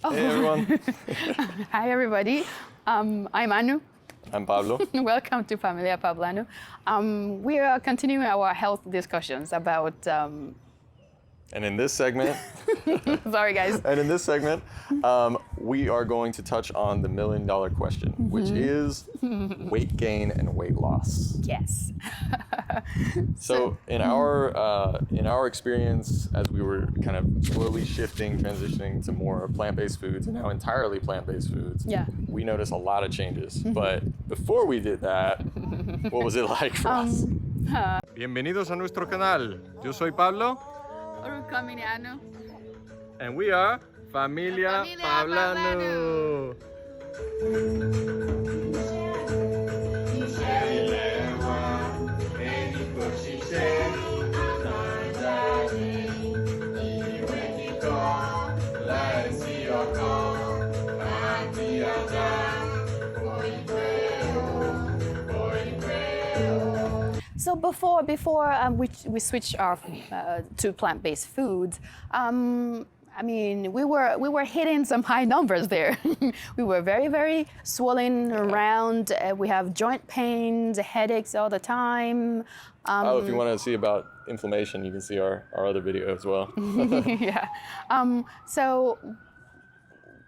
Oh. Hey, everyone. Hi, everybody. I'm Anu. I'm Pablo. Welcome to Familia Pablanu. We are continuing our health discussions about... And in this segment... Sorry, guys. And in this segment, we are going to touch on the million-dollar question, which is weight gain and weight loss. Yes. So in our experience, as we were kind of slowly transitioning to more plant-based foods, and now entirely plant-based foods, we noticed a lot of changes. But before we did that, what was it like for us? Bienvenidos a nuestro canal. Yo soy Pablo. And we are Familia Pablanu. So before we switched to plant-based foods, I mean, we were hitting some high numbers there. We were very, very swollen around. We have joint pains, headaches all the time. If you want to see about inflammation, you can see our other video as well. Yeah. So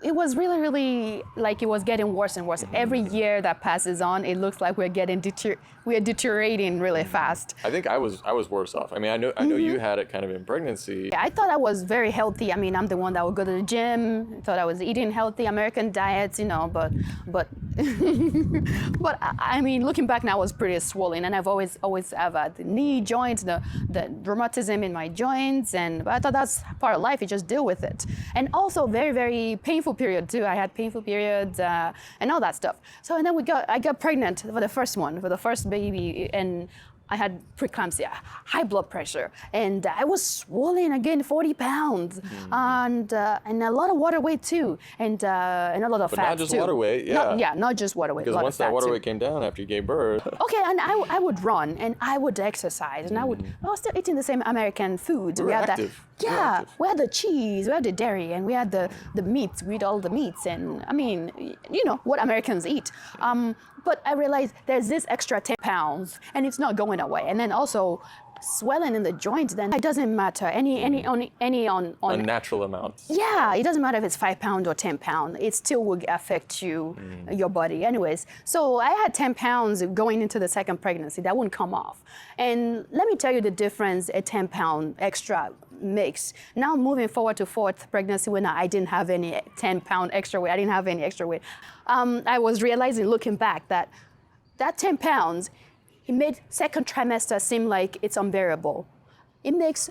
it was really, really like it was getting worse and worse. Every year that passes on, it looks like we're deteriorating really fast. I think I was worse off. I mean, I know you had it kind of in pregnancy. Yeah, I thought I was very healthy. I mean, I'm the one that would go to the gym. I thought I was eating healthy American diets, you know, but but I mean, looking back now, I was pretty swollen, and I've always have the knee joints, the rheumatism in my joints, but I thought that's part of life. You just deal with it. And also very, very painful period too. I had painful periods and all that stuff. So and then I got pregnant for the first baby, and I had preeclampsia, high blood pressure, and I was swollen again, 40 pounds, and a lot of water weight too, and a lot of fat too. But not just water weight, yeah. Not just water weight. Because once that water weight came down after you gave birth. Okay, and I would run, and I would exercise, and I was still eating the same American food. We were active. We had the cheese, we had the dairy, and we had the meats. We eat all the meats, and I mean, you know what Americans eat. But I realized there's this extra 10 pounds, and it's not going away. And then also swelling in the joints. Then it doesn't matter any on unnatural amounts. Yeah, it doesn't matter if it's 5 pounds or 10 pounds. It still will affect you, your body, anyways. So I had 10 pounds going into the second pregnancy. That wouldn't come off. And let me tell you the difference a 10-pound extra makes. Now moving forward to fourth pregnancy, when I didn't have any 10-pound extra weight, I didn't have any extra weight. I was realizing, looking back, that 10 pounds, it made second trimester seem like it's unbearable. It makes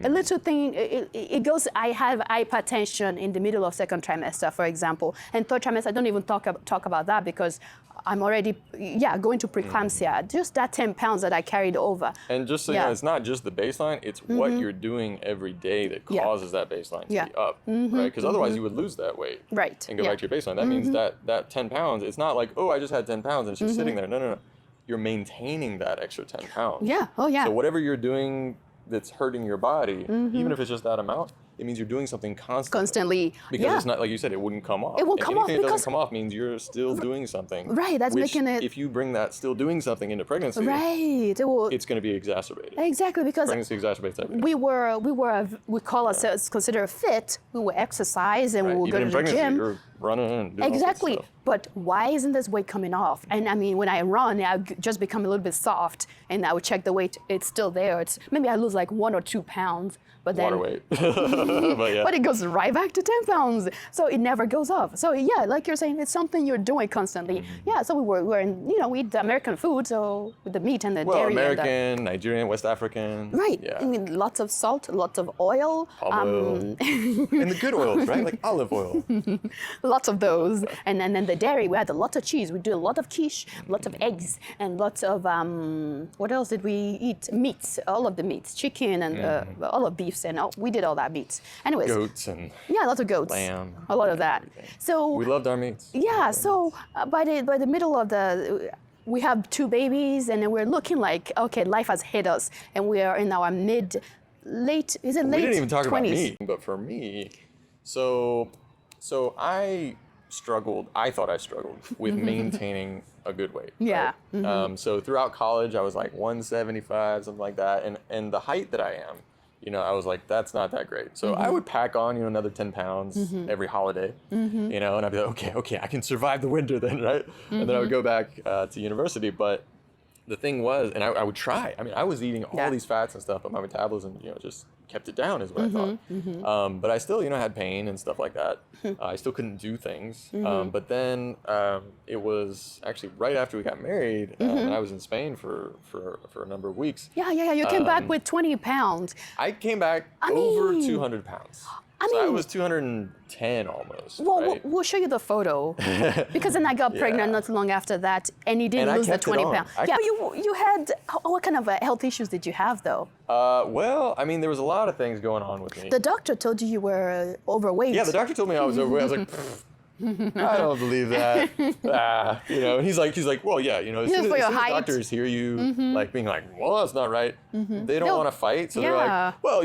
a little thing, it goes, I have hypertension in the middle of second trimester, for example. And third trimester, I don't even talk about that because I'm already, going to preeclampsia. Just that 10 pounds that I carried over. And just so you know, it's not just the baseline, it's what you're doing every day that causes that baseline to be up, right? Because otherwise you would lose that weight. Right. And go back to your baseline. That means that 10 pounds, it's not like, oh, I just had 10 pounds and it's just sitting there. No. You're maintaining that extra 10 pounds. Yeah, oh yeah. So whatever you're doing that's hurting your body, even if it's just that amount, it means you're doing something constantly. Because it's not, like you said, it wouldn't come off. It won't come off because... Anything that because... doesn't come off means you're still doing something. Right, that's making it... if you bring that still doing something into pregnancy, right, it's going to be exacerbated. Exactly, because... Pregnancy exacerbates everything. We call ourselves considered fit. We will exercise and we will go to the gym. You're running and doing exactly. all that stuff. But why isn't this weight coming off? And I mean, when I run, I just become a little bit soft, and I would check the weight. It's still there. Maybe I lose like 1 or 2 pounds. But then, water weight. But it goes right back to 10 pounds. So it never goes off. So yeah, like you're saying, it's something you're doing constantly. Yeah, so we we eat American food, so with the meat and the dairy. American, Nigerian, West African. Right. Yeah. I mean, lots of salt, lots of oil. Palm oil. And the good oils, right? Like olive oil. Lots of those. And then the dairy, we had a lot of cheese. We do a lot of quiche, lots of eggs, and lots of, what else did we eat? Meats, all of the meats, chicken and all of beef. And we did all that meats. Anyways. Goats and lots of goats. Lamb. A lot of that. Everything. So we loved our meats. Yeah. So by the middle of we have 2 babies, and then we're looking like, okay, life has hit us, and we are in our late 20s? We didn't even talk about me, but for me, so So I thought I struggled with maintaining a good weight. Yeah. Right? So throughout college, I was like 175, something like that. And the height that I am, I was like, that's not that great. So I would pack on, another 10 pounds every holiday, and I'd be like, okay, I can survive the winter then, right? And then I would go back to university. But the thing was, and I would try. I mean, I was eating all these fats and stuff, but my metabolism, just kept it down is what I thought. But I still, had pain and stuff like that. I still couldn't do things. But then it was actually right after we got married, and I was in Spain for a number of weeks. Yeah. You came back with 20 pounds. I came back over 200 pounds. So I was 210 almost. Well, right? we'll show you the photo because then I got pregnant not too long after that, and you didn't lose the 20 pounds. Yeah, you had what kind of health issues did you have though? Well, I mean, there was a lot of things going on with me. The doctor told you were overweight. Yeah, the doctor told me I was overweight. I was like, I don't believe that. And he's like, well, yeah, as soon as doctors hear you like being like, well, that's not right. They don't want to fight, so they're like, well,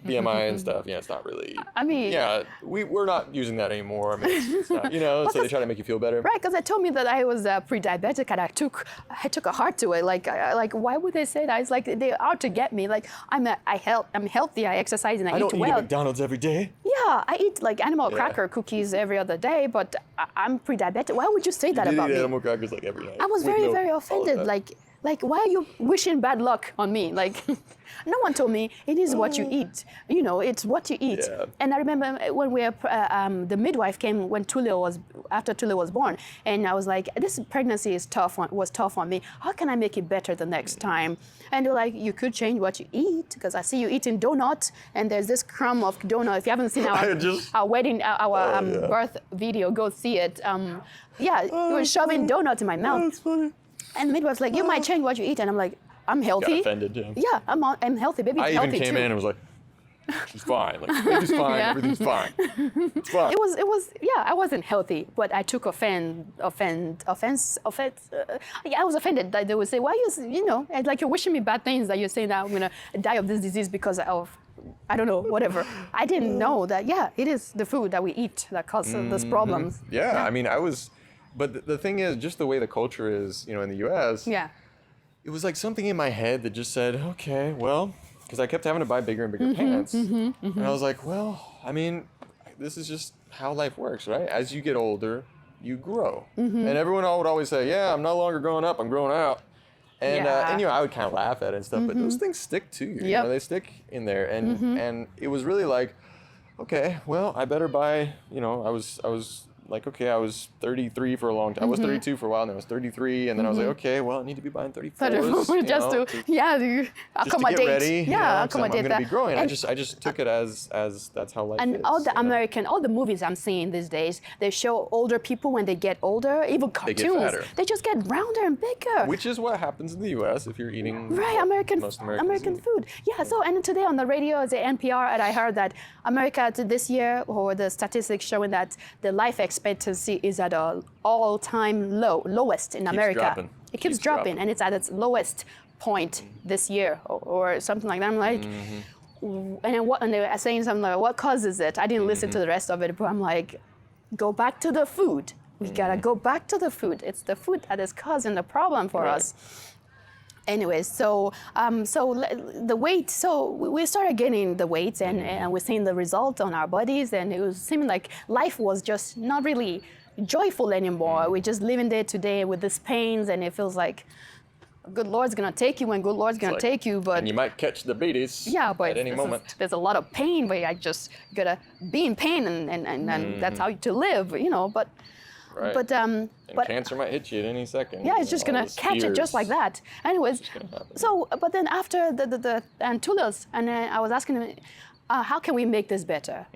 BMI and stuff. Yeah, it's not really. I mean, yeah, we're not using that anymore. I mean, it's not, so they try to make you feel better. Right, because they told me that I was pre-diabetic, and I took a heart to it. Like why would they say that? It's like they're out to get me. Like I'm healthy. I exercise and I eat well. I don't eat McDonald's every day. Yeah, I eat like animal cracker cookies every other day, but I'm pre-diabetic. Why would you say that about me? Animal crackers like every night. I was very offended. Like, why are you wishing bad luck on me? Like, no one told me it is what you eat. It's what you eat. Yeah. And I remember when the midwife came after Tulio was born, and I was like, this pregnancy was tough on me. How can I make it better the next time? And they're like, you could change what you eat, because I see you eating donut, and there's this crumb of donut. If you haven't seen our wedding, birth video, go see it. You were shoving donuts in my mouth. That's funny. And the midwife's like, you might change what you eat. And I'm like, I'm healthy. Got offended, yeah. Yeah, I'm healthy. Baby's healthy too. I even came in and was like, she's fine. Like, baby's fine. Everything's fine. It's fine. It was. I wasn't healthy, but I took offense. I was offended that they would say, why like you're wishing me bad things, that you're saying that I'm going to die of this disease because of, I don't know, whatever. I didn't know that, it is the food that we eat that causes those problems. Yeah, I mean, but the thing is, just the way the culture is, in the U.S., it was like something in my head that just said, okay, well, because I kept having to buy bigger and bigger pants. And I was like, well, I mean, this is just how life works, right? As you get older, you grow. And everyone would always say, yeah, I'm no longer growing up, I'm growing out. And I would kind of laugh at it and stuff, but those things stick to you. They stick in there. And it was really like, okay, well, I better buy, I was like, okay, I was 33 for a long time. I was 32 for a while, and then I was 33, and then I was like, okay, well, I need to be buying 34s. Just to accommodate. To get ready. Accommodate I'm going to be growing. I just took it as that's how life is. And all the movies I'm seeing these days, they show older people when they get older, even cartoons. They get fatter. They just get rounder and bigger. Which is what happens in the U.S. if you're eating American food. Yeah. So, and today on the radio, the NPR, and I heard that America this year, or the statistics showing that the life expectancy is at an all-time lowest in America. It keeps dropping, and it's at its lowest point this year, or something like that. I'm like, and they were saying something like, what causes it? I didn't listen to the rest of it, but I'm like, go back to the food. We gotta go back to the food. It's the food that is causing the problem for us. Anyways, so the weight. So we started gaining the weight, and we're seeing the result on our bodies, and it was seeming like life was just not really joyful anymore. We're just living day to day with these pains, and it feels like good Lord's gonna take you when good Lord's gonna take you, but and you might catch diabetes but at any moment. There's a lot of pain where I just gotta be in pain, and that's how to live, But right. But cancer might hit you at any second. Yeah, it's just gonna catch it just like that. Anyways, so but then after the Tulio's, and then I was asking him, how can we make this better?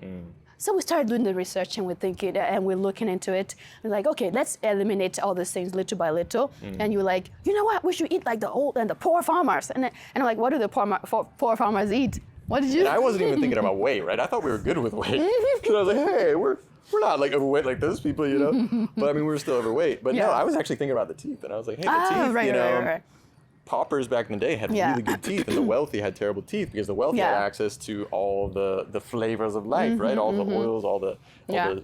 So we started doing the research, and we're thinking, and we're looking into it. We're like, okay, let's eliminate all these things little by little. And you're like, you know what? We should eat like the old and the poor farmers. And I'm like, what do the poor farmers eat? What did you? And I wasn't even thinking about weight, right? I thought we were good with weight. So I was like, hey, we're not like overweight like those people, But I mean, we were still overweight. But no, I was actually thinking about the teeth, and I was like, hey, the teeth, paupers back in the day had really good teeth, and the wealthy had terrible teeth because the wealthy had access to all the flavors of life, right? All the oils, all the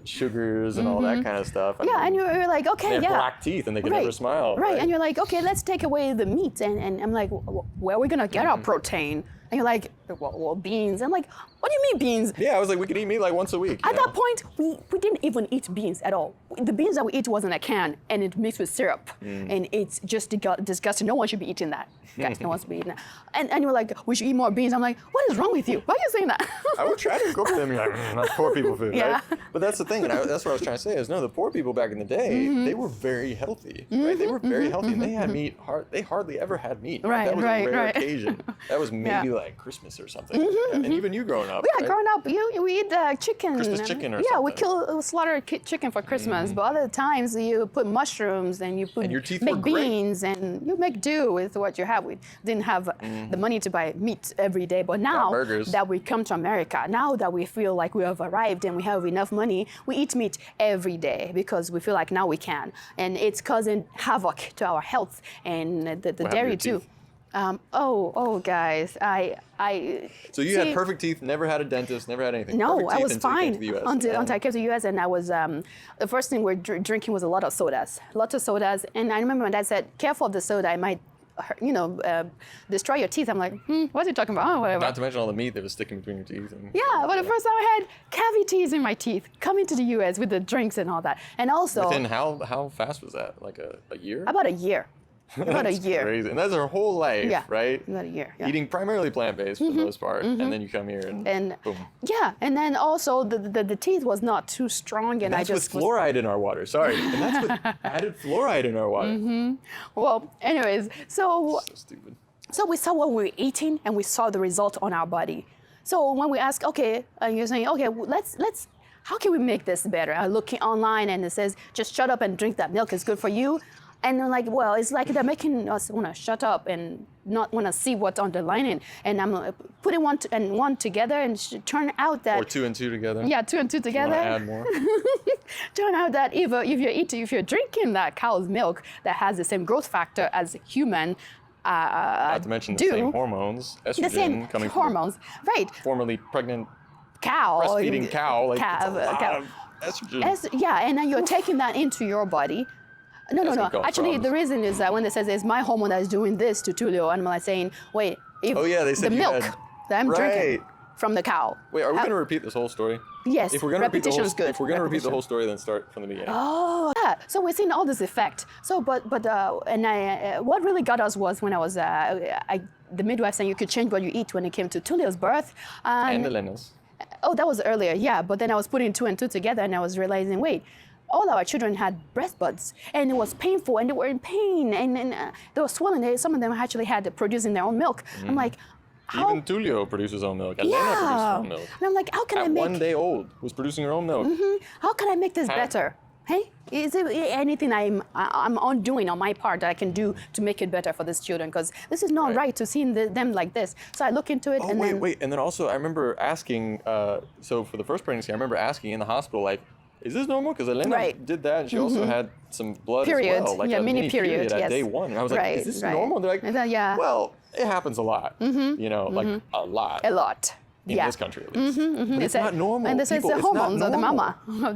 sugars, and all that kind of stuff. And you're like, okay, they had black teeth, and they could never smile. Right, and you're like, okay, let's take away the meat, and I'm like, where are we gonna get our protein? And you're like, well, beans. I'm like, what do you mean beans? Yeah, I was like, we could eat meat like once a week. At that point, we didn't even eat beans at all. The beans that we eat was in a can, and it mixed with syrup. And it's just disgusting. No one should be eating that. Guys, no one should be eating that. And you're like, we should eat more beans. I'm like, what is wrong with you? Why are you saying that? I would try to cook them. Like, that's poor people food, right? But that's the thing, and that's what I was trying to say is, no, the poor people back in the day, they were very healthy, right? They were very healthy, and they had meat. They hardly ever had meat. Right, that was a rare occasion. That was maybe like Christmas or something. And even you growing up. Yeah, growing up, we eat chicken. Christmas chicken or something. Yeah, we slaughter chicken for Christmas, but other times you put mushrooms and you your teeth make were beans and you make do with what you have. We didn't have the money to buy meat every day, but now that we come to America, now that we feel like we have arrived and we have enough money, we eat meat every day because we feel like now we can, and it's causing havoc to our health and the dairy too. Guys, So you had perfect teeth, never had a dentist, never had anything. No, I was fine until I came to the US, and I was the first thing we're drinking was a lot of sodas, and I remember my dad said, "Careful of the soda, it might, destroy your teeth." I'm like, what's he talking about? Oh, whatever. Not to mention all the meat that was sticking between your teeth. But the first time I had cavities in my teeth coming to the US with the drinks and all that, and also. Within how fast was that? Like a year? About a year. About a year. Crazy. And that's our whole life, right? About a year. Eating primarily plant-based for the most part, and then you come here and boom. Yeah, and then also the teeth was not too strong, and that's with fluoride in our water. Sorry, and that's with added fluoride in our water. Well, anyways, so stupid. So we saw what we were eating, and we saw the result on our body. So when we ask, okay, you're saying, okay, let's. How can we make this better? I'm looking online, and it says, just shut up and drink that milk. It's good for you. And I'm like, well, it's like they're making us want to shut up and not want to see what's underlining. And I'm putting one together and turn out that... Or two and two together. Yeah, two and two together. You want to add more? Turn out that if you're drinking that cow's milk that has the same growth factor as human, not to mention the same hormones, estrogen the same coming hormones, from right? Formerly pregnant cow, breastfeeding cow, like cow, it's a lot of estrogen. And then you're taking that into your body. No. Actually, the reason is that when it says it's my hormone that is doing this to Tulio, and I'm like saying, wait, if they said the milk that I'm drinking from the cow. Wait, are we going to repeat this whole story? Yes. If we're going to repeat the whole story, then start from the beginning. Oh, yeah. So we're seeing all this effect. So, what really got us was when I was the midwife saying you could change what you eat when it came to Tulio's birth. And Elena's. Oh, that was earlier, yeah. But then I was putting two and two together, and I was realizing, wait. All our children had breast buds, and it was painful, and they were in pain, and they were swollen. Some of them actually had producing their own milk. I'm like, how? Even Tulio produced his own milk. Elena produced her own milk. And I'm like, how can I make... 1 day old, was producing her own milk. How can I make this better? Hey, is there anything I'm doing on my part that I can do to make it better for these children? Because this is not right to see them like this. So I look into it, And then also I remember asking, so for the first pregnancy, I remember asking in the hospital, like, is this normal? Because Elena did that, and she also had some blood as well, like a mini period at day one. And I was like, is this normal? They're like, well, it happens a lot, like a lot. A lot. In this country, at least. But it's not normal. And this is the hormones of the mama. I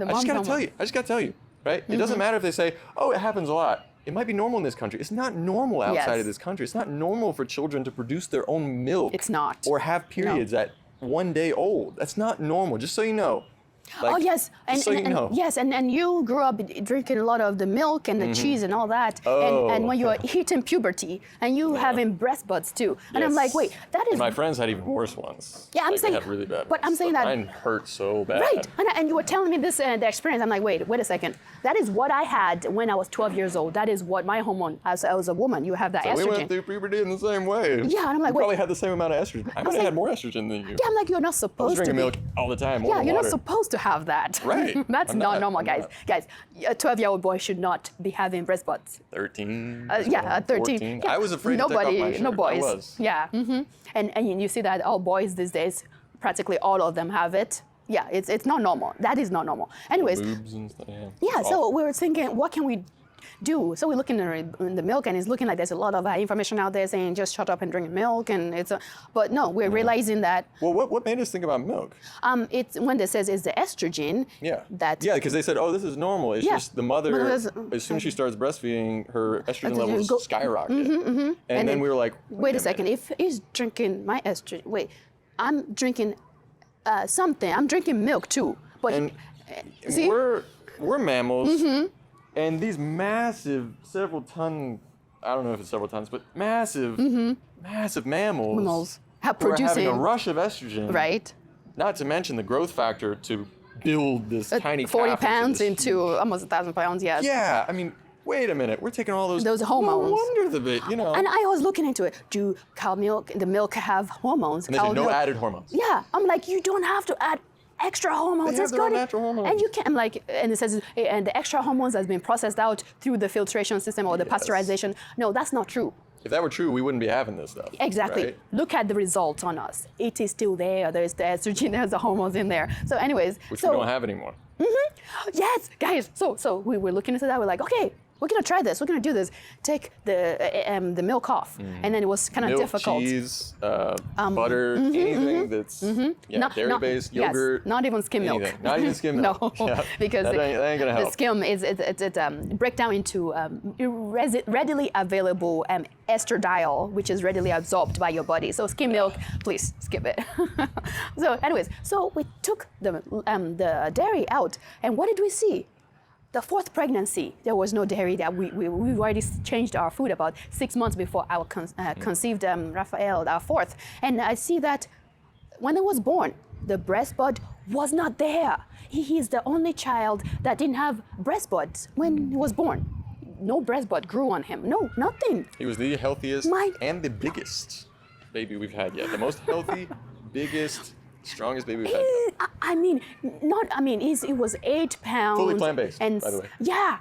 just got to tell you, right? It doesn't matter if they say, oh, it happens a lot. It might be normal in this country. It's not normal outside of this country. It's not normal for children to produce their own milk. It's not. Or have periods at 1 day old. That's not normal, just so you know. Like, yes, and you grew up drinking a lot of the milk and the cheese and all that, and when you are hitting puberty and you having breast buds too, and I'm like, wait, that is. And my friends had even worse ones. Yeah, I'm saying. They had really bad. But I'm saying that mine hurt so bad. Right, and you were telling me this the experience. I'm like, wait a second. That is what I had when I was 12 years old. That is what my hormone as a woman. You have that estrogen. We went through puberty in the same way. Yeah, and I'm like, you probably had the same amount of estrogen. I might have had more estrogen than you. Yeah, I'm like, you're not supposed to. I was drinking milk all the time. Yeah, you're not supposed to have that. Right. That's not normal, guys. Guys, a 12-year-old boy should not be having breast buds. 13. 13. 14. Yeah. I was afraid to take off my shirt. No boys. I was. Yeah. And you see that all boys these days, practically all of them have it. Yeah, it's not normal. That is not normal. Anyways. Boobs and stuff. Yeah. So we were thinking, what can we do. So we're looking in the milk, and it's looking like there's a lot of information out there saying just shut up and drink milk, and but no, we're realizing that. Well, what made us think about milk? It's when it says it's the estrogen. Yeah. That. Yeah, because they said, oh, this is normal. It's just the mother, as soon as she starts breastfeeding, her estrogen levels skyrocket. And then we were like, wait a second. If he's drinking my estrogen, I'm drinking something. I'm drinking milk too. But see, we're mammals, and these massive, several ton, I don't know if it's several tons, but massive mammals have who are having producing a rush of estrogen. Right. Not to mention the growth factor to build this tiny 40 pounds into huge, almost 1,000 pounds. Yes. Yeah, I mean, wait a minute. We're taking all those hormones. No wonder And I was looking into it. Do cow milk, the milk have hormones? And they say no added hormones. Yeah. I'm like, you don't have to add extra hormones. They have their own natural hormones. And you can, I'm like, and it says, and the extra hormones has been processed out through the filtration system or the pasteurization. No, that's not true. If that were true, we wouldn't be having this stuff. Exactly. Right? Look at the results on us. It is still there. There's the estrogen, there's the hormones in there. So anyways. Which we don't have anymore. Yes, guys. So we were looking into that. We're like, okay, we're gonna try this. We're gonna do this. Take the milk off, and then it was kind of difficult. Cheese, butter, anything that's dairy-based, yogurt. Yes, not even skim milk. Not even skim milk. No, because that ain't gonna help. The skim is break down into readily available estradiol, which is readily absorbed by your body. So skim milk, please skip it. So, anyways, so we took the dairy out, and what did we see? The fourth pregnancy, there was no dairy. That we already changed our food about 6 months before I conceived Raphael, our fourth. And I see that when I was born, the breast bud was not there. He is the only child that didn't have breast buds when he was born. No breast bud grew on him. No, nothing. He was the healthiest and the biggest baby we've had yet. The most healthy, biggest, strongest baby we've had. It was 8 pounds. Fully plant-based, by the way. Yeah,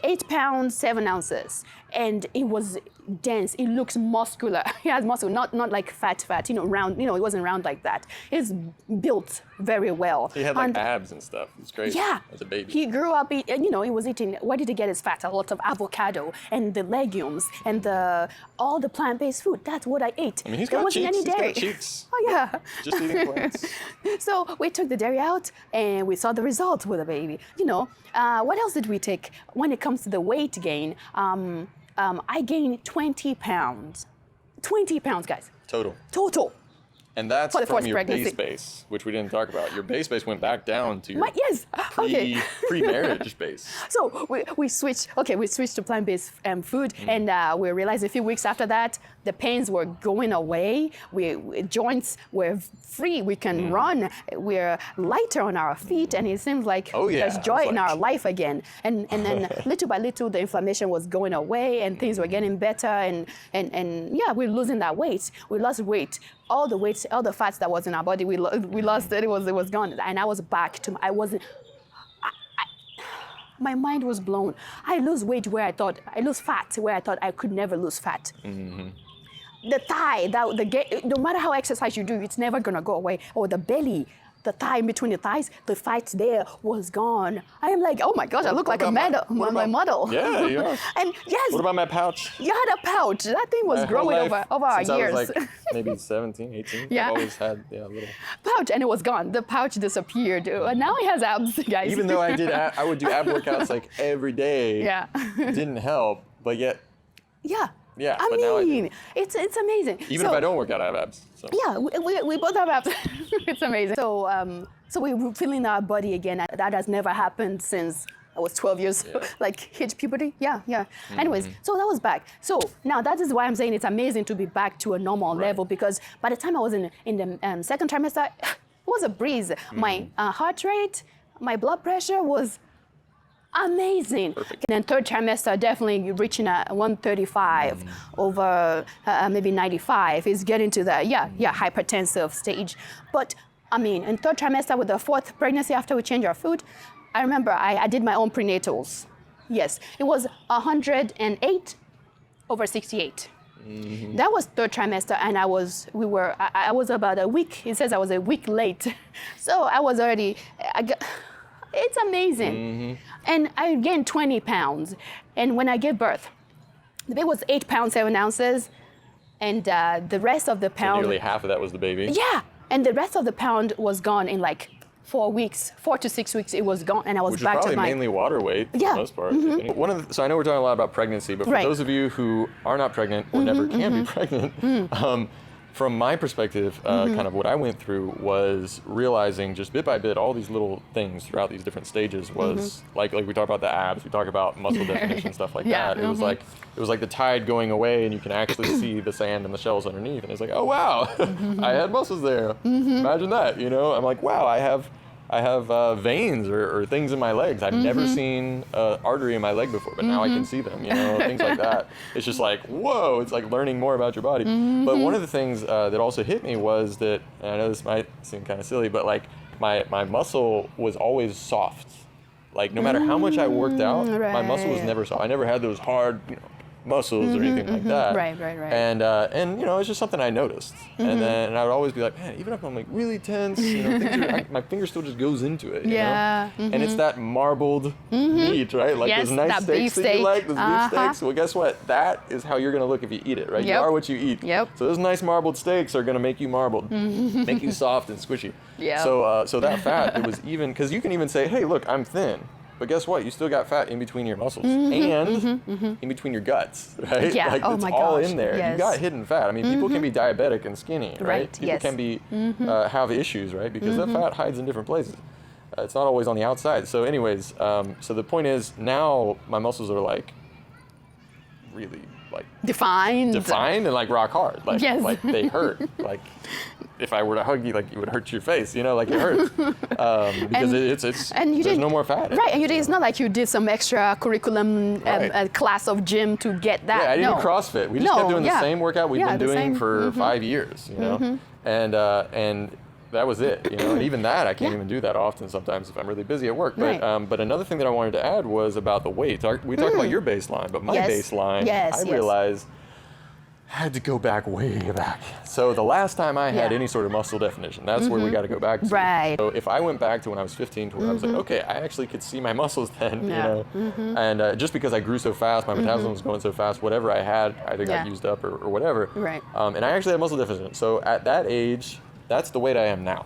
8 pounds, 7 ounces. And it was dense. It looks muscular. He has muscle, not like fat, round. It wasn't round like that. It's built very well. He had like abs and stuff. It's great. Yeah. As a baby. He grew up, he was eating, where did he get his fat? A lot of avocado and the legumes and all the plant-based food. That's what I ate. I mean, there wasn't any dairy. He's got cheeks. Oh, yeah. Just eating plants. So we took the dairy out and we saw the results with the baby. What else did we take? When it comes to the weight gain, I gained 20 pounds. 20 pounds, guys. Total. And that's from your base, which we didn't talk about. Your base went back down to your pre-marriage base. So we switched to plant-based food, and we realized a few weeks after that, the pains were going away. Joints were free. We can run. We're lighter on our feet, and it seems like there's joy in our life again. And then little by little, the inflammation was going away, and things were getting better. And we're losing that weight. We lost weight. All the fats that was in our body, we lost it. It was gone, and I was back to. My mind was blown. I lose weight where I thought I lose fat where I thought I could never lose fat. Mm-hmm. The thigh, no matter how exercise you do, it's never gonna go away. Or the belly, the thigh in between the thighs, the fat there was gone. I am like, oh my gosh, I look like a model. Yeah, yeah. And yes. What about my pouch? You had a pouch. That thing was growing over our years. I was like maybe 17, 18. Yeah. I've always had a little pouch, and it was gone. The pouch disappeared. And now he has abs, guys. Even though I would do ab workouts like every day. Yeah. It didn't help, but yet. Yeah. Yeah, I mean, it's amazing. Even if I don't work out, I have abs. So. Yeah, we both have abs. It's amazing. So we're feeling our body again. That has never happened since I was 12 years, hit puberty. Yeah. Mm-hmm. Anyways, so that was back. So now that is why I'm saying it's amazing to be back to a normal level, because by the time I was in the second trimester, it was a breeze. Mm-hmm. My heart rate, my blood pressure was amazing. Perfect. And then third trimester, definitely reaching a 135 over maybe 95 is getting to the hypertensive stage. But I mean, in third trimester with the fourth pregnancy after we changed our food, I remember I did my own prenatals. Yes, it was 108 over 68. Mm-hmm. That was third trimester, and I was about a week. It says I was a week late, so I was already. It's amazing. And I gained 20 pounds. And when I gave birth, the baby was 8 pounds, 7 ounces. And the rest of the pound... So nearly half of that was the baby? Yeah. And the rest of the pound was gone in like 4 weeks, 4 to 6 weeks, it was gone, and I was Which back is to my... probably mainly water weight for the most part. So I know we're talking a lot about pregnancy, but for those of you who are not pregnant or never can be pregnant, from my perspective, kind of what I went through was realizing just bit by bit all these little things throughout these different stages was like we talk about the abs, we talk about muscle definition, stuff like that. It was like the tide going away, and you can actually see the sand and the shells underneath, and it's like, oh wow, I had muscles there. Imagine that, you know? I'm like, wow, I have veins or things in my legs. I've never seen an artery in my leg before, but now I can see them, you know, things like that. It's just like, whoa, it's like learning more about your body. But one of the things that also hit me was that, and I know this might seem kind of silly, but like my muscle was always soft. Like no matter how much I worked out, my muscle was never soft. I never had those hard, you know, muscles or anything like that. Right. And you know, it's just something I noticed. And then I would always be like, man, even if I'm like really tense, you know, my finger still just goes into it. You know? And it's that marbled meat, right? Like those nice steaks that you like, those beef steaks. Well, guess what? That is how you're gonna look if you eat it, right? You are what you eat. So those nice marbled steaks are gonna make you marbled, make you soft and squishy. So that fat, it was even, because you can even say, hey, look, I'm thin. But guess what? You still got fat in between your muscles and in between your guts, right? Yeah. Like it's all in there. You got hidden fat. I mean, people can be diabetic and skinny, right? People can be have issues, right? Because that fat hides in different places. It's not always on the outside. So, anyways, so the point is now my muscles are like really like defined and like rock hard. Like like they hurt. Like if I were to hug you, like it would hurt your face, you know, like it hurts because there's no more fat. Right, and it's not like you did some extra curriculum class of gym to get that. Yeah, I didn't do CrossFit. We just kept doing the same workout we've been doing for 5 years, you know, and that was it, you know. And even that, I can't even do that often sometimes if I'm really busy at work. But but another thing that I wanted to add was about the weight. We talked about your baseline, but my baseline, I realized I had to go back way back. So the last time I had any sort of muscle definition, that's where we got to go back to. Right. So if I went back to when I was 15 to where I was like, okay, I actually could see my muscles then, you know. And just because I grew so fast, my metabolism was going so fast, whatever I had either got used up or whatever. Right. And I actually had muscle definition. So at that age, that's the weight I am now.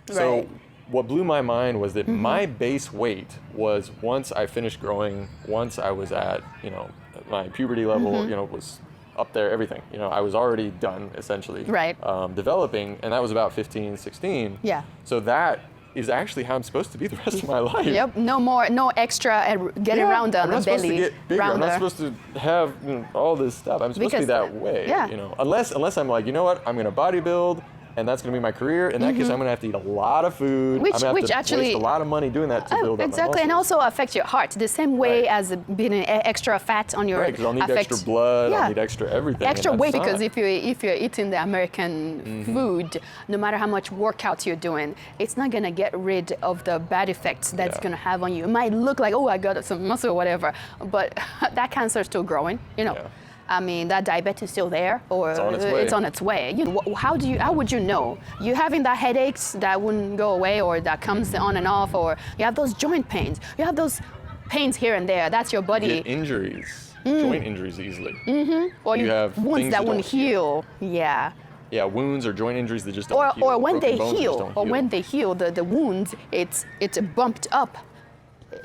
So what blew my mind was that my base weight was, once I finished growing, once I was at, you know, my puberty level, you know, was up there, everything. You know, I was already done, essentially, developing, and that was about 15, 16. Yeah. So that is actually how I'm supposed to be the rest of my life. Yep, no extra getting around on the belly. I'm not supposed to get bigger. I'm not supposed to have, you know, all this stuff. I'm supposed to be that way, you know. Unless I'm like, you know what, I'm going to bodybuild, and that's going to be my career. In that case, I'm going to have to eat a lot of food. I'm going to have to waste a lot of money doing that to build up my muscles. And also affect your heart the same way as being extra fat on your. Right, because I'll need extra blood. I'll need extra everything. Extra weight, because if you're eating the American food, no matter how much workout you're doing, it's not going to get rid of the bad effects that's going to have on you. It might look like, oh, I got some muscle or whatever, but that cancer is still growing, you know. I mean, that diabetes is still there, or it's on its way. You know, how would you know? You having that headaches that wouldn't go away, or that comes on and off, or you have those joint pains. You have those pains here and there. That's your body. You get injuries, joint injuries easily. Or you have wounds that won't heal. Yeah, wounds or joint injuries that just don't heal. Or when they heal, the wounds, it's bumped up.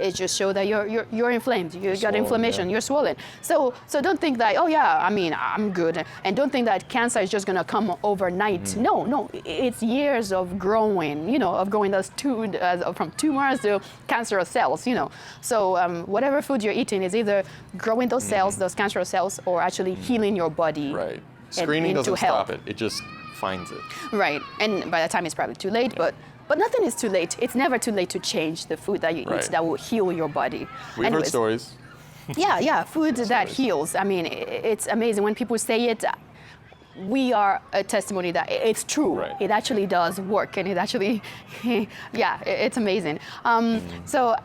It just shows that you're inflamed. You got inflammation. You're swollen. So don't think that, oh yeah, I mean, I'm good, and don't think that cancer is just gonna come overnight. No, it's years of growing. You know, of going from tumors to cancerous cells. You know, so whatever food you're eating is either growing those cells, those cancerous cells, or actually healing your body. Right. Screening doesn't stop it. It just finds it. Right. And by the time it's probably too late, but nothing is too late. It's never too late to change the food that you eat that will heal your body. We've heard stories. Food that heals. I mean, it's amazing when people say it. We are a testimony that it's true. It actually does work, and it actually, it's amazing. So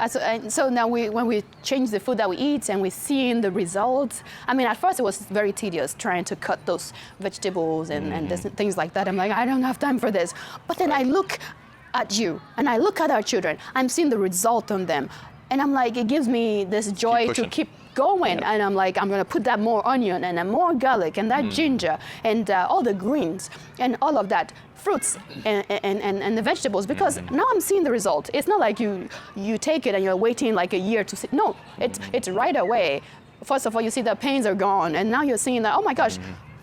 now when we change the food that we eat and we're seeing the results. I mean, at first it was very tedious trying to cut those vegetables and things like that. I'm like, I don't have time for this. But then I look at you, and I look at our children, I'm seeing the result on them, and I'm like, it gives me this joy to keep going, and I'm like, I'm gonna put that more onion and more garlic and that ginger and all the greens and all of that, fruits and the vegetables, because now I'm seeing the result. It's not like you take it and you're waiting like a year to see. No, it's right away. First of all, you see the pains are gone, and now you're seeing that, oh my gosh,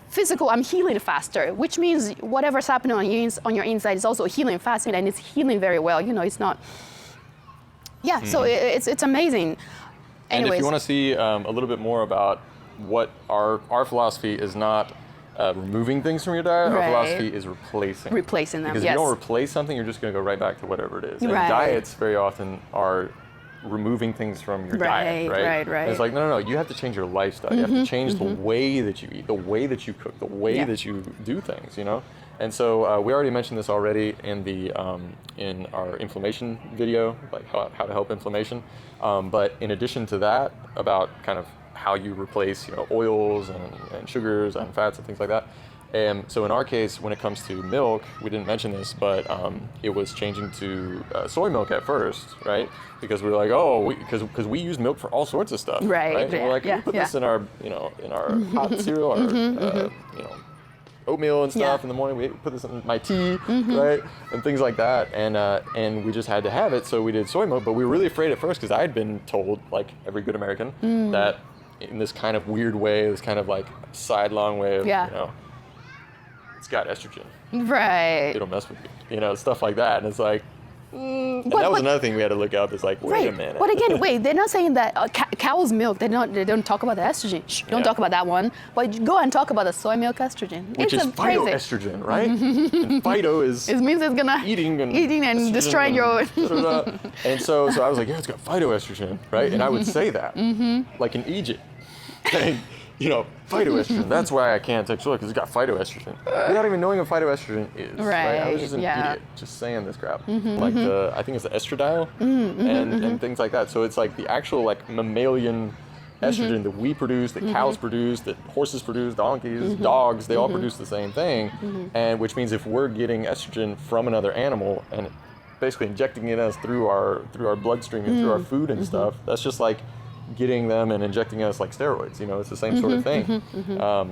physical, I'm healing faster, which means whatever's happening on your inside is also healing faster, and it's healing very well. It's not. Yeah, so it's amazing. Anyways. And if you want to see a little bit more about what our philosophy is not removing things from your diet, our philosophy is replacing them. Because if you don't replace something, you're just going to go right back to whatever it is. And diets very often are removing things from your diet, right? And it's like, no, you have to change your lifestyle. You have to change the way that you eat, the way that you cook, the way that you do things, And so we already mentioned this already in our inflammation video, like how to help inflammation. But in addition to that, about kind of how you replace, oils and sugars and fats and things like that. And so in our case, when it comes to milk, we didn't mention this, but it was changing to soy milk at first, right? Because we were like, because we use milk for all sorts of stuff, right? And we're like, we put this in our, in our hot cereal, our, oatmeal and stuff in the morning. We put this in my tea, right, and things like that. And we just had to have it, so we did soy milk. But we were really afraid at first because I had been told, like every good American, that in this kind of weird way, this kind of like sidelong way of, it's got estrogen. Right. It'll mess with you, stuff like that. And it's like, and that was another thing we had to look up. It's like, wait a minute. But again, they're not saying that cow's milk, they don't talk about the estrogen. Don't talk about that one. But go and talk about the soy milk estrogen. Which is phytoestrogen, right? And phyto is it means it's gonna eating and destroying your And so I was like, it's got phytoestrogen, right? And I would say that, like in Egypt, saying, phytoestrogen. That's why I can't take soy, because it's got phytoestrogen. Without even knowing what phytoestrogen is. Right. I was just an idiot, just saying this crap. Like I think it's the estradiol and things like that. So it's like the actual like mammalian estrogen that we produce, that cows produce, that horses produce, donkeys, dogs, they all produce the same thing. And which means if we're getting estrogen from another animal and basically injecting it as through our bloodstream and through our food and stuff, that's just like getting them and injecting us like steroids, it's the same sort of thing.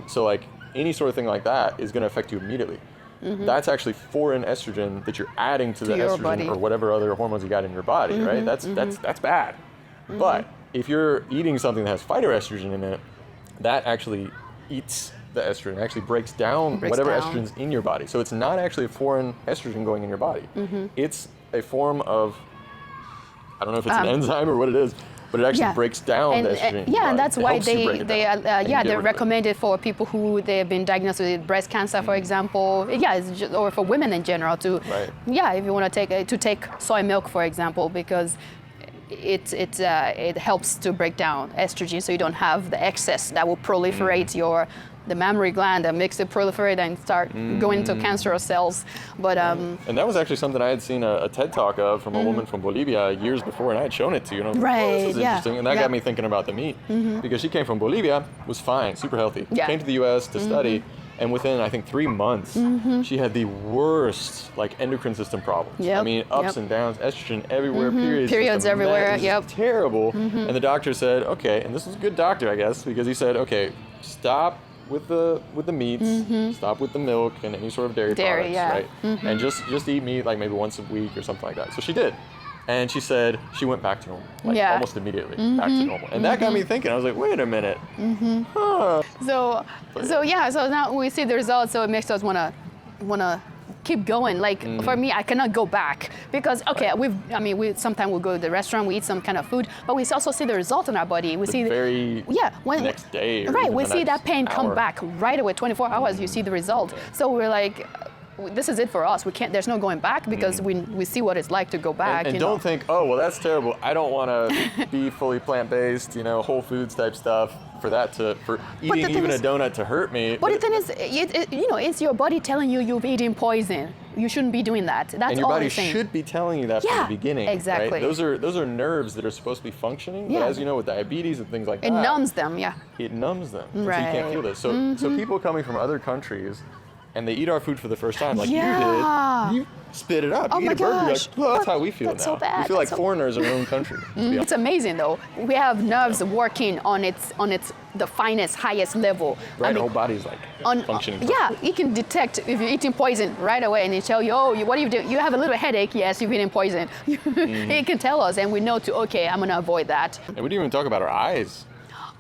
So like any sort of thing like that is going to affect you immediately. That's actually foreign estrogen that you're adding to the estrogen body, or whatever other hormones you got in your body, right? That's bad. But if you're eating something that has phytoestrogen in it, that actually eats the estrogen, actually breaks down whatever estrogen's in your body. So it's not actually a foreign estrogen going in your body. It's a form of, I don't know if it's an enzyme or what it is, but it actually breaks down the estrogen. And that's why they recommend it for people who they've been diagnosed with breast cancer, for example. It's just, or for women in general to. If you want to take soy milk, for example, because it helps to break down estrogen, so you don't have the excess that will proliferate the mammary gland that makes it proliferate and start going into cancerous cells. But and that was actually something I had seen a TED talk of from a woman from Bolivia years before, and I had shown it to you. And I was like, this is interesting. And that got me thinking about the meat, because she came from Bolivia, was fine, super healthy, came to the U.S. to study, and within I think 3 months, she had the worst like endocrine system problems. I mean, ups and downs, estrogen everywhere, periods everywhere. Terrible. And the doctor said, okay, and this was a good doctor, I guess, because he said, okay, stop with the meats, stop with the milk and any sort of dairy products, right? And just eat meat like maybe once a week or something like that. So she did. And she said she went back to normal, like almost immediately back to normal. And that got me thinking. I was like, wait a minute. So now we see the results, so it makes us wanna keep going. Like for me, I cannot go back because we sometimes we'll go to the restaurant, we eat some kind of food, but we also see the result in our body. We see next day. We see that pain come back right away. 24 hours, you see the result. So we're like, this is it for us. We can't. There's no going back because we see what it's like to go back. And don't think, oh well, that's terrible. I don't want to be fully plant-based, Whole Foods type stuff. For eating even a donut to hurt me. But the thing is, it's your body telling you you've eaten poison. You shouldn't be doing that. That's all. And your body should be telling you that from the beginning. Exactly. Right? Those are nerves that are supposed to be functioning. But as you know, with diabetes and things like that, it numbs them. It numbs them. Right. So you can't feel this. So people coming from other countries and they eat our food for the first time, like you did, you spit it up. You eat a burger, you're like, well, that's how we feel now. So bad. We feel like foreigners in our own country. It's amazing though. We have nerves working on the finest, highest level. Right, the whole body's like functioning. Yeah, it can detect if you're eating poison right away, and it tell you, oh, what are you doing? You have a little headache. Yes, you've eaten poison. It can tell us, and we know okay, I'm gonna avoid that. And we didn't even talk about our eyes.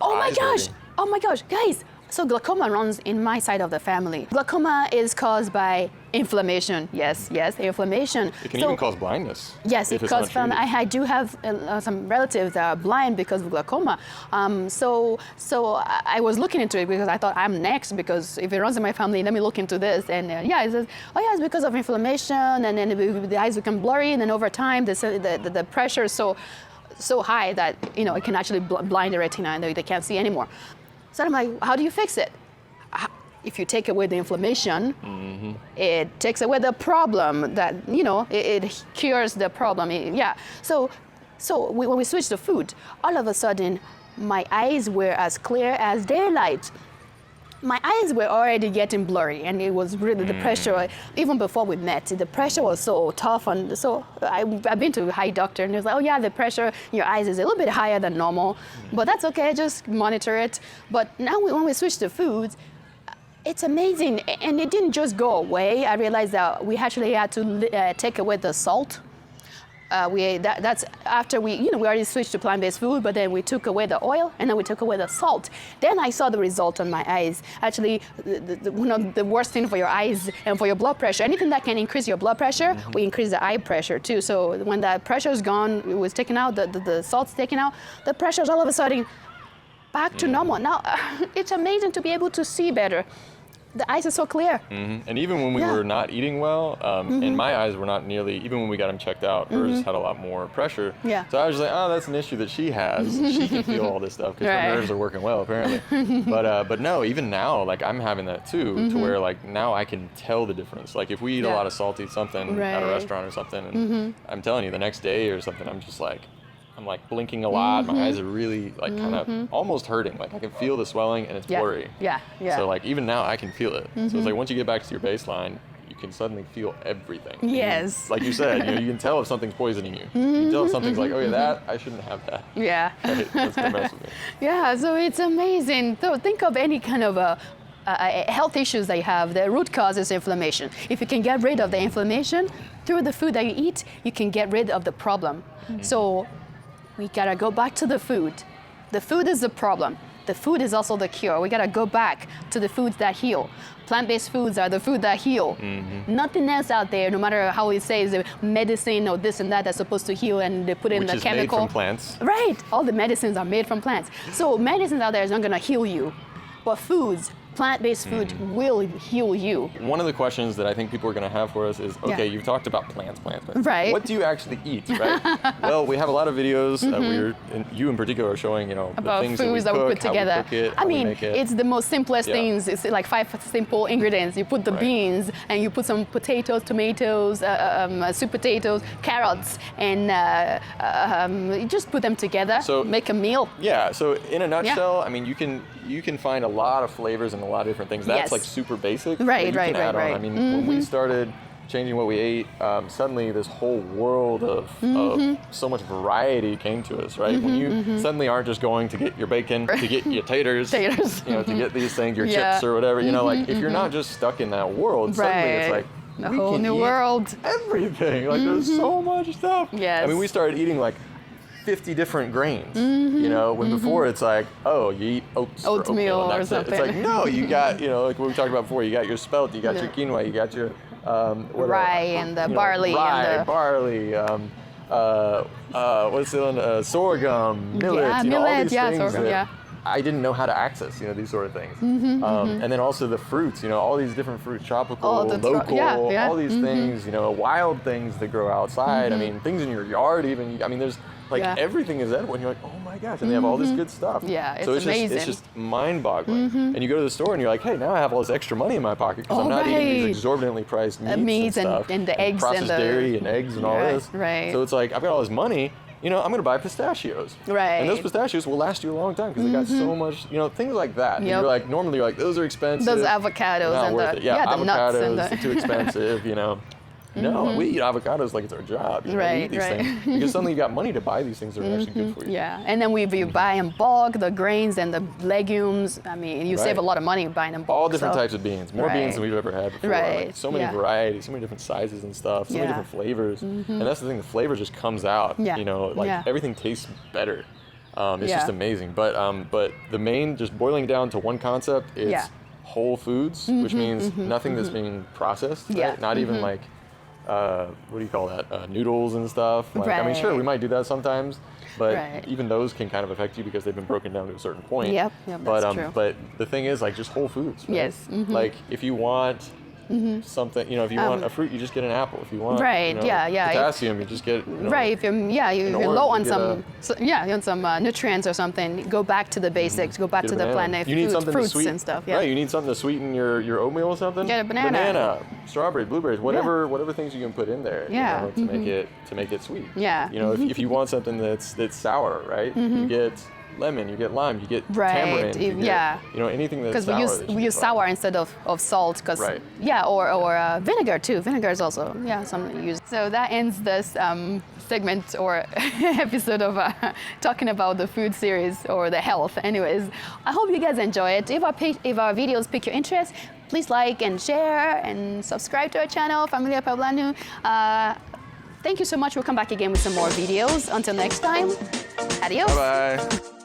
Oh my gosh, guys. So glaucoma runs in my side of the family. Glaucoma is caused by inflammation. Yes, inflammation. It can even cause blindness. Yes, it causes. I do have some relatives that are blind because of glaucoma. So I was looking into it because I thought I'm next, because if it runs in my family, let me look into this. And it says, it's because of inflammation, and then the eyes become blurry, and then over time the pressure is so high that it can actually blind the retina, and they can't see anymore. So I'm like, how do you fix it? If you take away the inflammation, it takes away the problem. That it cures the problem. So when we switched to food, all of a sudden, my eyes were as clear as daylight. My eyes were already getting blurry, and it was really the pressure. Even before we met, the pressure was so tough, and so I've been to a eye doctor, and he was like, the pressure in your eyes is a little bit higher than normal, but that's okay, just monitor it. But now when we switched to foods, it's amazing, and it didn't just go away. I realized that we actually had to take away the salt. That's after we already switched to plant-based food, but then we took away the oil, and then we took away the salt. Then I saw the result on my eyes. Actually, one of the worst thing for your eyes and for your blood pressure, anything that can increase your blood pressure, we increase the eye pressure too. So when that pressure is gone, it was taken out, the salt's taken out, the pressure is all of a sudden back to normal. Now, it's amazing to be able to see better. The eyes are so clear. And even when we were not eating well, and my eyes were not nearly, even when we got them checked out, hers had a lot more pressure. Yeah. So I was like, that's an issue that she has. She can feel all this stuff because her nerves are working well, apparently. But no, even now, like I'm having that too, to where like now I can tell the difference. Like if we eat a lot of salty something at a restaurant or something, and I'm telling you, the next day or something, I'm like blinking a lot. My eyes are really like kind of almost hurting. Like I can feel the swelling, and it's blurry. Yeah. So like even now I can feel it. So it's like once you get back to your baseline, you can suddenly feel everything. Yes. Like you said, you can tell if something's poisoning you. You can tell if something's like, that I shouldn't have that. Yeah. Right? That's gonna mess with me. Yeah. So it's amazing. So think of any kind of health issues they have. The root cause is inflammation. If you can get rid of the inflammation through the food that you eat, you can get rid of the problem. So we gotta go back to the food. The food is the problem. The food is also the cure. We gotta go back to the foods that heal. Plant-based foods are the food that heal. Nothing else out there, no matter how it says medicine or this and that, that's supposed to heal, and they put in the chemical. Made from plants. Right. All the medicines are made from plants. So medicines out there is not gonna heal you, but foods, plant-based food will heal you. One of the questions that I think people are going to have for us is, okay, you've talked about plants. Right. What do you actually eat, right? Well, we have a lot of videos you in particular are showing, about the things foods that we put together. How we cook it, how we make it. It's the most simplest things. It's like 5 simple ingredients. You put the beans, and you put some potatoes, tomatoes, sweet potatoes, carrots, and you just put them together, make a meal. Yeah, so in a nutshell, I mean, you can find a lot of flavors and a lot of different things. That's like super basic. Right. I mean, when we started changing what we ate, suddenly this whole world of so much variety came to us, right? When you suddenly aren't just going to get your bacon, to get your taters, to get these things, your chips or whatever, like if you're not just stuck in that world, suddenly it's like, a whole new world. Everything. Like there's so much stuff. Yes. I mean, we started eating like 50 different grains, when before it's like, you eat oatmeal or something. It's like, no, you got, like what we talked about before, you got your spelt, you got your quinoa, you got your rye and the barley. Barley, what's the one, sorghum, millet, all these things sorghum, I didn't know how to access, these sort of things. And then also the fruits, all these different fruits, tropical, local, all these things, wild things that grow outside. I mean, things in your yard even. I mean, there's like everything is edible, and you're like, oh my gosh, and they have all this good stuff. Yeah, it's amazing. It's just mind-boggling. And you go to the store and you're like, hey, now I have all this extra money in my pocket because I'm not eating these exorbitantly priced meats and stuff, and the eggs processed and dairy and eggs and all this. Right. So it's like I've got all this money. I'm going to buy pistachios. Right. And those pistachios will last you a long time because they got so much, things like that. Yep. You're like, normally you're like, those are expensive. Those avocados not and worth it. Yeah, the nuts and the... too expensive, No, we eat avocados like it's our job. We eat these things because suddenly you got money to buy these things that are actually good for you. Yeah, and then you buy in bulk the grains and the legumes. I mean, you save a lot of money buying in bulk. All different types of beans, more beans than we've ever had before. Right. Like, so many varieties, so many different sizes and stuff, so many different flavors. And that's the thing, the flavor just comes out. Everything tastes better. It's just amazing. But the main, just boiling down to one concept, it's whole foods, which means nothing that's being processed. Right? Not even like what do you call that? Noodles and stuff. Like, I mean, sure, we might do that sometimes, but even those can kind of affect you because they've been broken down to a certain point. Yep, that's true. But the thing is, like, just whole foods. Right? Yes. Like, if you want something, if you want a fruit, you just get an apple. If you want potassium, you just get if you're low on some nutrients or something, go back to the basics, go back to the plant fruits and stuff. Right, you need something to sweeten your oatmeal or something. Get a banana, strawberry, blueberries, whatever things you can put in there to make it sweet. Yeah. If you want something that's sour, right? You get lemon, you get lime, you get tamarind, anything that's sour. Because we use sour instead of salt, or vinegar too. Vinegar is also something used. So that ends this segment or episode of talking about the food series or the health. Anyways, I hope you guys enjoy it. If our videos pique your interest, please like and share and subscribe to our channel, Familia Pablanu. Thank you so much. We'll come back again with some more videos. Until next time, adios. Bye-bye.